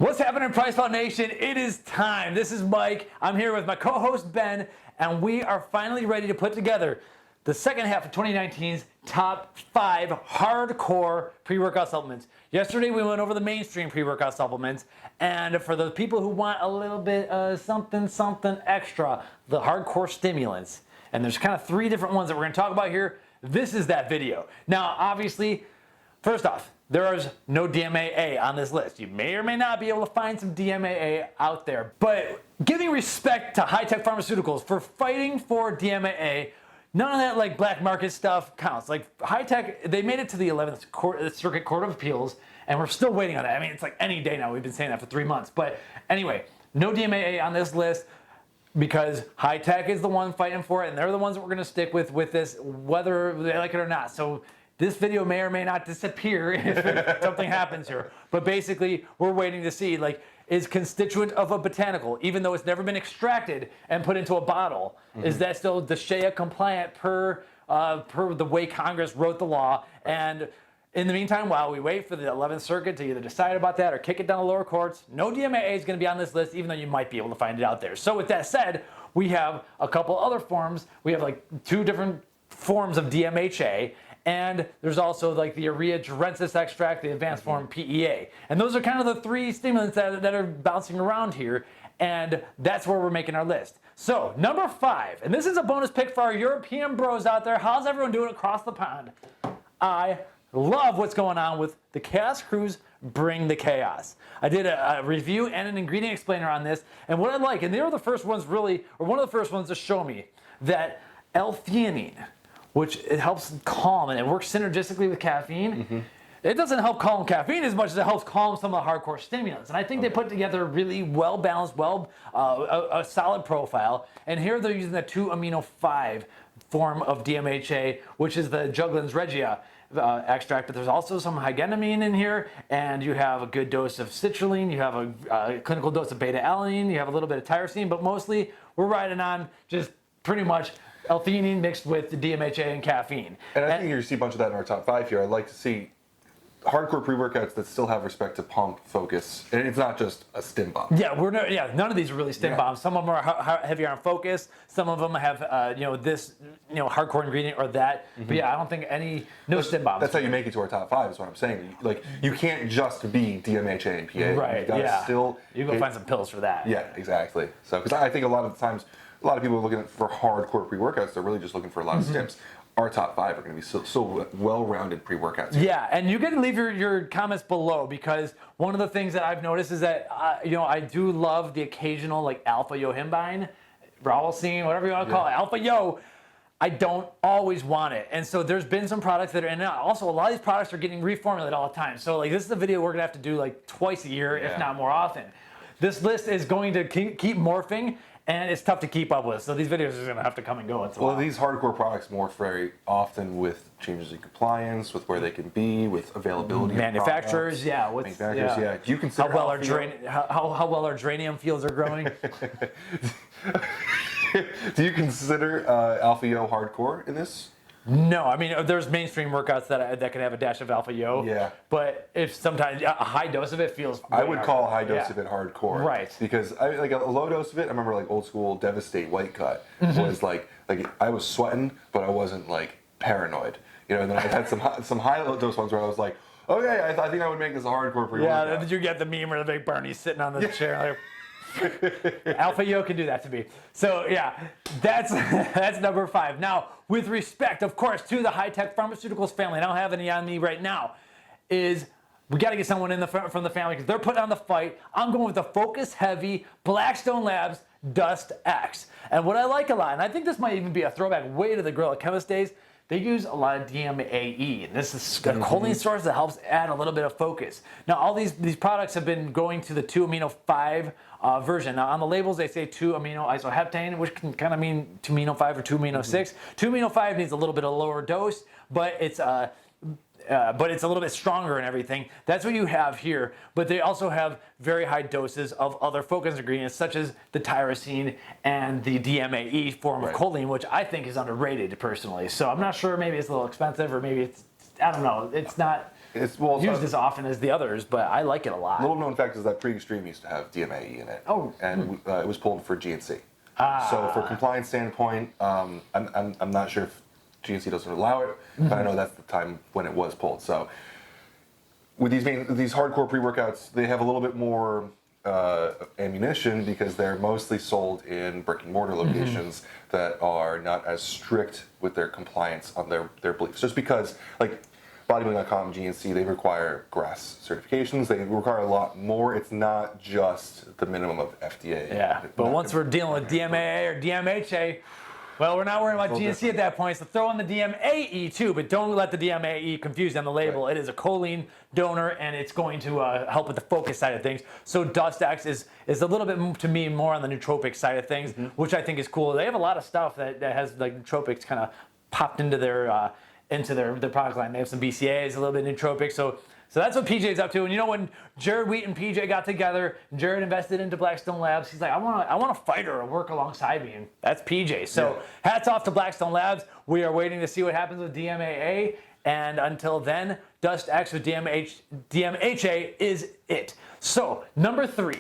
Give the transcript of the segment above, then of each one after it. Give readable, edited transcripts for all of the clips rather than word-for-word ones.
What's happening, PricePlow Nation? It is time. This is Mike. I'm here with my co-host Ben, and we are finally ready to put together the second half of 2019's top 5 hardcore pre-workout supplements. Yesterday we went over the mainstream pre-workout supplements, and for the people who want a little bit something extra, the hardcore stimulants. And there's kind of 3 different ones that we're going to talk about here. This is that video. Now, obviously, first off, there is no DMAA on this list. You may or may not be able to find some DMAA out there, but giving respect to high-tech pharmaceuticals for fighting for DMAA, none of that like black market stuff counts. Like high-tech, they made it to the 11th Circuit Court of Appeals, and we're still waiting on that. I mean, it's like any day now. We've been saying that for 3 months. But anyway, no DMAA on this list because high-tech is the one fighting for it, and they're the ones that we're going to stick with this, whether they like it or not. So this video may or may not disappear if something happens here. But basically, we're waiting to see, like, is constituent of a botanical, even though it's never been extracted and put into a bottle, is that still DSHEA compliant per the way Congress wrote the law? And in the meantime, while we wait for the 11th Circuit to either decide about that or kick it down the lower courts, no DMAA is going to be on this list, even though you might be able to find it out there. So with that said, we have a couple other forms. We have like 2 different forms of DMHA. And there's also like the Irate Gerensis extract, the advanced form PEA. And those are kind of the 3 stimulants that are bouncing around here. And that's where we're making our list. So number 5, and this is a bonus pick for our European bros out there. How's everyone doing across the pond? I love what's going on with the Chaos Cruise Bring the Chaos. I did a review and an ingredient explainer on this. And what I like, and they were the first ones really, or one of the first ones to show me that L-theanine, which it helps calm and it works synergistically with caffeine. It doesn't help calm caffeine as much as it helps calm some of the hardcore stimulants. And I think they put together a really well-balanced, a solid profile. And here they're using the 2-amino-5 form of DMHA, which is the Juggernauts regia extract. But there's also some hygenamine in here, and you have a good dose of citrulline. You have a clinical dose of beta-alanine. You have a little bit of tyrosine, but mostly we're riding on just pretty much L-theanine mixed with the DMHA and caffeine. And I think you see a bunch of that in our top 5 here. I'd like to see hardcore pre-workouts that still have respect to pump focus, and it's not just a stim bomb. Yeah, none of these are really stim bombs. Some of them are heavier on focus. Some of them have this hardcore ingredient or that. But yeah, I don't think no stim bombs. That's how you make it to our top 5. Is what I'm saying. Like you can't just be DMHA and PA. Right. You go find some pills for that. Yeah, exactly. So because I think a lot of the times, a lot of people are looking for hardcore pre-workouts. They're really just looking for a lot of stims. Our top 5 are going to be so well-rounded pre-workouts. Yeah, and you can leave your comments below, because one of the things that I've noticed is that I do love the occasional like alpha-yohimbine, rauwolstein, whatever you want to call it, alpha-yo. I don't always want it, and so there's been some products that are, and also a lot of these products are getting reformulated all the time. So like this is a video we're gonna have to do like twice a year, if not more often. This list is going to keep morphing. And it's tough to keep up with, so these videos are going to have to come and go. Well, these hardcore products morph very often with changes in compliance, with where they can be, with availability. Manufacturers, Do you consider how well our geranium fields are growing? Do you consider Alpha-Yo hardcore in this? No, I mean there's mainstream workouts that can have a dash of alpha-yo. Yeah. But if sometimes a high dose of it feels. I would call a high dose of it hardcore. Right. Because like a low dose of it, I remember like old school Devastate White Cut was like I was sweating, but I wasn't like paranoid. And then I had some high dose ones where I was like, okay, I think I would make this a hardcore pre-workout. Yeah. Did you get the meme where the big Bernie sitting on the chair? Like, Alpha-Yo can do that to me. So yeah, that's number 5. Now, with respect, of course, to the high-tech pharmaceuticals family, I don't have any on me right now, is we got to get someone from the family because they're putting on the fight. I'm going with the focus-heavy Blackstone Labs Dust X. And what I like a lot, and I think this might even be a throwback way to the Gorilla Chemist days, they use a lot of DMAE, and this is a choline source that helps add a little bit of focus. Now, all these products have been going to the 2-amino-5 version. Now, on the labels, they say 2-amino-isoheptane, which can kind of mean 2-amino-5 or 2-amino-6. 2-amino-5 needs a little bit of lower dose, but it's a little bit stronger and everything. That's what you have here. But they also have very high doses of other focus ingredients, such as the tyrosine and the DMAE form of choline, which I think is underrated personally. So I'm not sure. Maybe it's a little expensive, or maybe it's, I don't know. It's not It's used as often as the others, but I like it a lot. Little known fact is that Pre-Extreme used to have DMAE in it. Oh. And it was pulled for GNC. So for compliance standpoint, I'm not sure if GNC doesn't allow it, but I know that's the time when it was pulled. So with these hardcore pre-workouts, they have a little bit more ammunition because they're mostly sold in brick and mortar locations that are not as strict with their compliance on their beliefs. Just because, like bodybuilding.com, GNC, they require GRAS certifications. They require a lot more. It's not just the minimum of FDA. Yeah, but once we're dealing with DMAA or DMHA, well, we're not worrying about GNC at that point, so throw in the DMAE too, but don't let the DMAE confuse on the label. Right. It is a choline donor, and it's going to help with the focus side of things. So DustX is a little bit, to me, more on the nootropic side of things, which I think is cool. They have a lot of stuff that has like nootropics kind of popped into their product line. They have some BCAAs, a little bit nootropic, so that's what PJ's up to. And you know, when Jared Wheat and PJ got together, Jared invested into Blackstone Labs. He's like, I want a fighter to work alongside me, and that's PJ. So hats off to Blackstone Labs. We are waiting to see what happens with DMAA, and until then, DustX with DMHA is it. So number 3,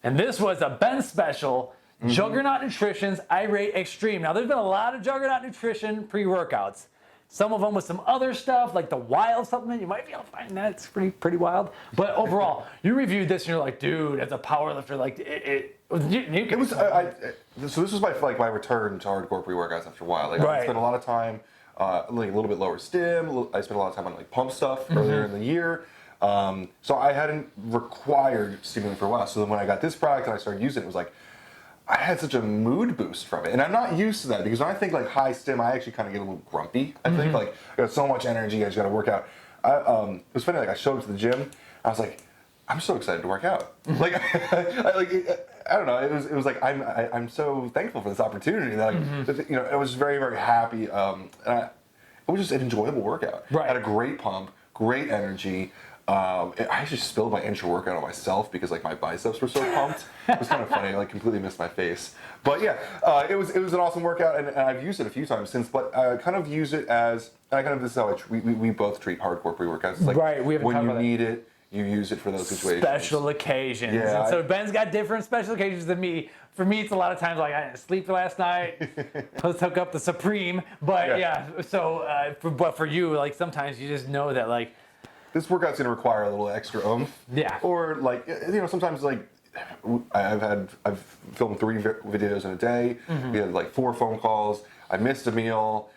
and this was a Ben special, Juggernaut Nutrition's Irate Extreme. Now, there's been a lot of Juggernaut Nutrition pre-workouts. Some of them with some other stuff, like the wild supplement. You might be able to find that. It's pretty wild. But overall, you reviewed this and you're like, dude, as a powerlifter, like so this was my return to hardcore pre-workouts after a while. Like I spent a lot of time, like a little bit lower stim. I spent a lot of time on like pump stuff earlier in the year. So I hadn't required stimulant for a while. So then when I got this product and I started using it, it was like, I had such a mood boost from it. And I'm not used to that because when I think like high stim, I actually kind of get a little grumpy. I think like I got so much energy, I just got to work out. It was funny, like I showed up to the gym, I was like, I'm so excited to work out. Like, I don't know, it was like, I'm so thankful for this opportunity that I was very, very happy. And it was just an enjoyable workout. Right. I had a great pump, great energy. I actually spilled my intro workout on myself because like my biceps were so pumped. It was kind of funny. I like completely missed my face. But yeah, it was an awesome workout, and I've used it a few times since. But I kind of use it as, and I kind of, this is how we both treat hardcore pre-workouts. It's like when you need it, you use it for those situations. Special occasions. Yeah, and so Ben's got different special occasions than me. For me, it's a lot of times like I didn't sleep last night. Let's hook up the Supreme. But but for you, like sometimes you just know that like, this workout's gonna require a little extra oomph. Yeah. Or like, sometimes like, I've filmed 3 videos in a day. We had like 4 phone calls. I missed a meal.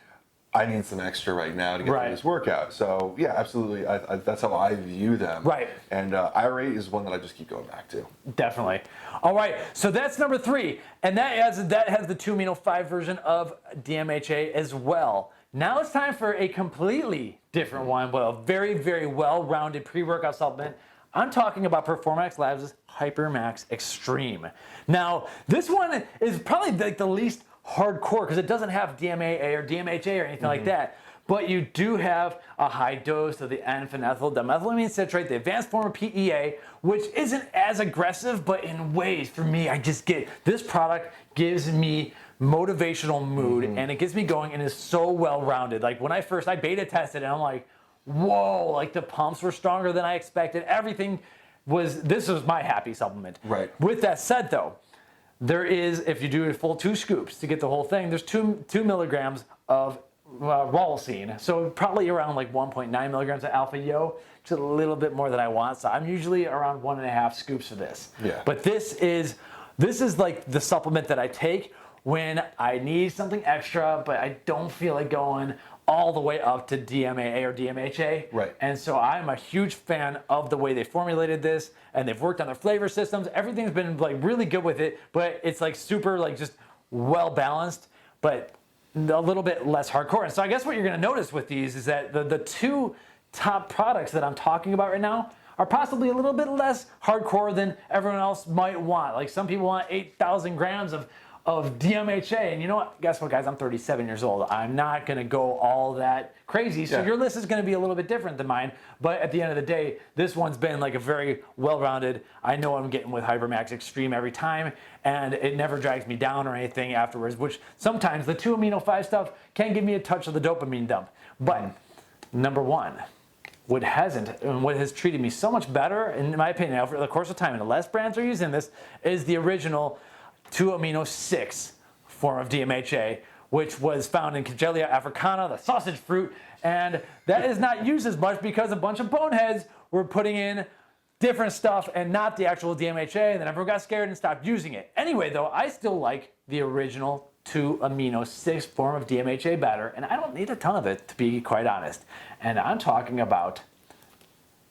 I need some extra right now to get through this workout. So yeah, absolutely. That's how I view them. Right. And Irate is one that I just keep going back to. Definitely. All right. So that's number 3, and that has the 2-amino-5 version of DMHA as well. Now it's time for a completely different one, but a very, very well-rounded pre-workout supplement. I'm talking about Performax Labs' HyperMax Extreme. Now, this one is probably like the least hardcore because it doesn't have DMAA or DMHA or anything like that. But you do have a high dose of the N-phenethyl dimethylamine citrate, the advanced form of PEA, which isn't as aggressive, but in ways, for me, I just get, this product gives me motivational mood, and it gets me going, and is so well-rounded. Like when I beta tested it, and I'm like, whoa, like the pumps were stronger than I expected. This was my happy supplement. Right. With that said though, there is, if you do a full 2 scoops to get the whole thing, there's 2 milligrams of raucine. So probably around like 1.9 milligrams of alpha-yo, just a little bit more than I want. So I'm usually around 1.5 scoops for this. Yeah. But this is like the supplement that I take when I need something extra, but I don't feel like going all the way up to DMAA or DMHA. Right. And so I'm a huge fan of the way they formulated this, and they've worked on their flavor systems. Everything's been like really good with it, but it's like super like just well balanced, but a little bit less hardcore. And so I guess what you're gonna notice with these is that the 2 top products that I'm talking about right now are possibly a little bit less hardcore than everyone else might want. Like some people want 8,000 grams of DMHA, and you know what? Guess what, guys? I'm 37 years old. I'm not gonna go all that crazy, so your list is gonna be a little bit different than mine, but at the end of the day, this one's been like a very well-rounded, I know I'm getting with HyperMax Extreme every time, and it never drags me down or anything afterwards, which sometimes the 2-amino-5 stuff can give me a touch of the dopamine dump. But number 1, what hasn't, and what has treated me so much better, in my opinion, over the course of time, and the less brands are using this, is the original 2-amino-6 form of DMHA, which was found in Camellia africana, the sausage fruit, and that is not used as much because a bunch of boneheads were putting in different stuff and not the actual DMHA, and then everyone got scared and stopped using it. Anyway, though, I still like the original 2-amino-6 form of DMHA better, and I don't need a ton of it, to be quite honest. And I'm talking about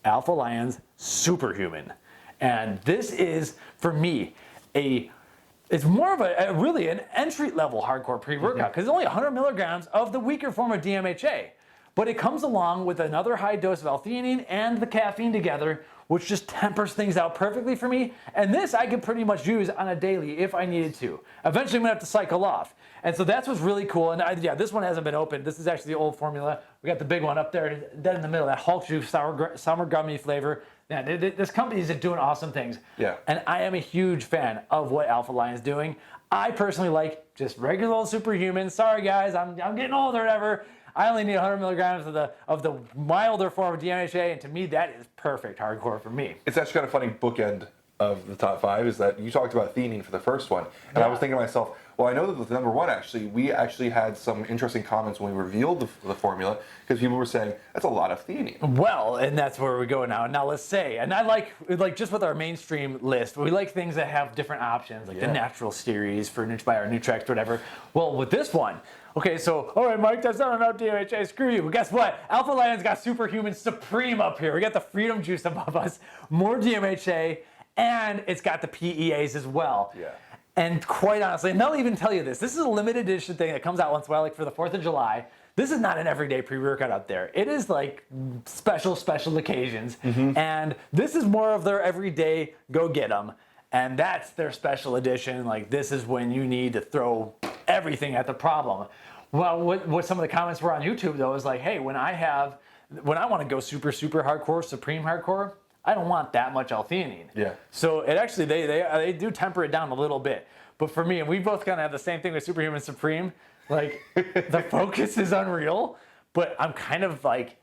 AlphaLion's Superhuman. And this is, for me, it's more of a really an entry-level hardcore pre-workout, because it's only 100 milligrams of the weaker form of DMHA. But it comes along with another high dose of L-theanine and the caffeine together, which just tempers things out perfectly for me. And this I could pretty much use on a daily if I needed to. Eventually I'm gonna have to cycle off. And so that's what's really cool. And yeah, this one hasn't been opened. This is actually the old formula. We got the big one up there, dead in the middle, that Hulk Juice summer gummy flavor. Yeah, this company is doing awesome things. Yeah. And I am a huge fan of what AlphaLion is doing. I personally like just regular old Superhuman. Sorry guys, I'm getting old or whatever. I only need 100 milligrams of the milder form of DMHA, and to me, that is perfect hardcore for me. It's actually kind of funny bookend of the top 5 is that you talked about theanine for the first one, and I was thinking to myself, well, I know that the number 1 we actually had some interesting comments when we revealed the formula, because people were saying that's a lot of theanine. Well, and that's where we go now. Now let's say, and I like just with our mainstream list, we like things that have different options, like the natural series for by our Nutrex, whatever. Well, with this one. Okay, so, all right, Mike, that's not enough DMHA, screw you. But guess what? AlphaLion's got SuperHuman Supreme up here. We got the Freedom Juice above us, more DMHA, and it's got the PEAs as well. Yeah. And quite honestly, and they'll even tell you this is a limited edition thing that comes out once in a while, like for the 4th of July. This is not an everyday pre-workout out there. It is like special occasions. And this is more of their everyday go get 'em. And that's their special edition. Like, this is when you need to throw everything at the problem. Well, what some of the comments were on YouTube though is like, hey, when I want to go super hardcore, supreme hardcore, I don't want that much L-theanine. Yeah. So it actually they do temper it down a little bit. But for me, and we both kind of have the same thing with SuperHuman Supreme, like the focus is unreal, but I'm kind of like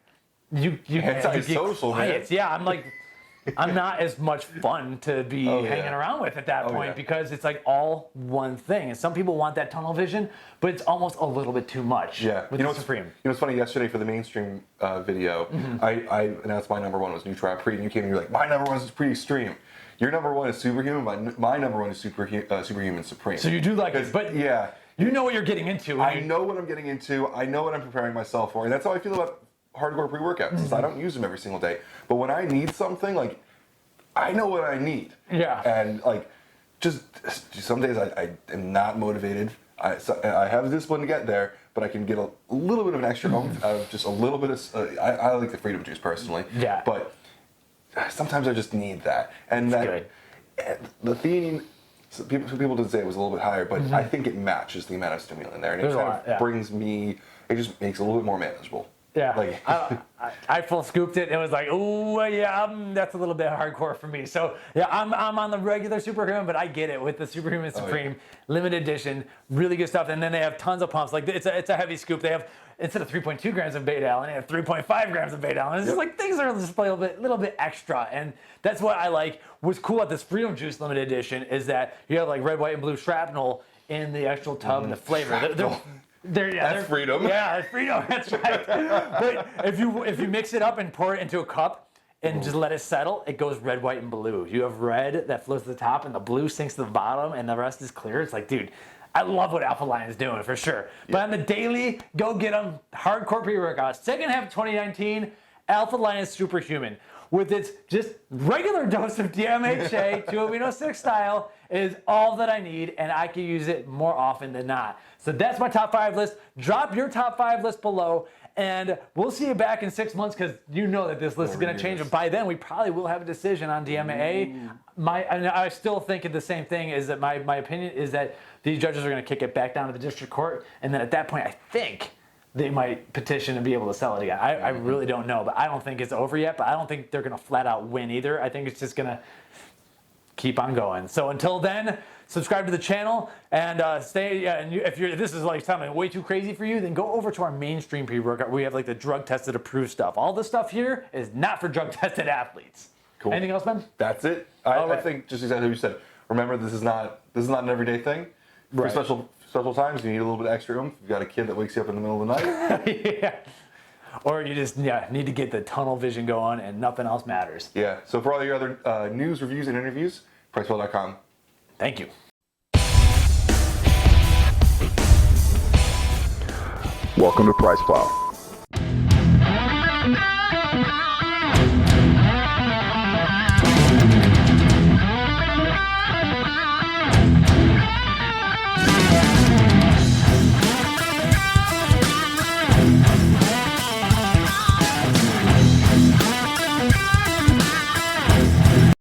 you antisocial, man. Yeah, I'm like. I'm not as much fun to be hanging around with at that point because it's like all one thing. And some people want that tunnel vision, but it's almost a little bit too much with the Supreme. You know what's funny? Yesterday for the mainstream video, I announced my number 1 was Nutrap, and you came and you're like, my number 1 is pretty extreme. Your number 1 is Superhuman. My number 1 is Superhuman Supreme. So you do like it, but yeah, you know what you're getting into. I know what I'm getting into. I know what I'm preparing myself for, and that's how I feel about hardcore pre-workouts. I don't use them every single day, but when I need something, like I know what I need. Yeah. And like, just some days I am not motivated. I have the discipline to get there, but I can get a little bit of an extra oomph out of just a little bit of. I like the Freedom Juice personally. Yeah. But sometimes I just need that, and that the theanine. Some people did say it was a little bit higher, but I think it matches the amount of stimulant in there, and it kind of brings me. It just makes it a little bit more manageable. Yeah, like, I full scooped it and it was like, oh yeah, that's a little bit hardcore for me. So yeah, I'm on the regular Superhuman, but I get it with the Superhuman Supreme limited edition, really good stuff. And then they have tons of pumps. Like it's a heavy scoop. They have instead of 3.2 grams of beta alanine, they have 3.5 grams of beta alanine. It's just like things are just a little bit extra, and that's what I like. What's cool about this Freedom Juice limited edition is that you have like red, white, and blue shrapnel in the actual tub and the flavor. That's freedom. Yeah, that's freedom. That's right. But if you mix it up and pour it into a cup and just let it settle, it goes red, white, and blue. You have red that flows to the top, and the blue sinks to the bottom, and the rest is clear. It's like, dude, I love what AlphaLion is doing for sure. But on the daily, go get them. Hardcore pre-workouts. Second half of 2019, AlphaLion Superhuman. With its just regular dose of DMHA, 2-amino-6 style, is all that I need, and I can use it more often than not. So that's my top 5 list. Drop your top 5 list below, and we'll see you back in 6 months because you know that this list is going to change. And by then, we probably will have a decision on DMA. I still think the same thing is that my opinion is that these judges are going to kick it back down to the district court, and then at that point, I think they might petition and be able to sell it again. I really don't know, but I don't think it's over yet, but I don't think they're going to flat out win either. I think it's just going to keep on going. So until then, subscribe to the channel and stay. Yeah, and if this is like something way too crazy for you, then go over to our mainstream pre-workout. We have like the drug-tested, approved stuff. All this stuff here is not for drug-tested athletes. Cool. Anything else, Ben? That's it. I think just exactly what you said. Remember, this is not an everyday thing. For Right. special times, you need a little bit of extra oomph. You've got a kid that wakes you up in the middle of the night. Yeah. Or you just need to get the tunnel vision going and nothing else matters. Yeah. So for all your other news, reviews, and interviews, PricePlow.com. Thank you. Welcome to PricePlow.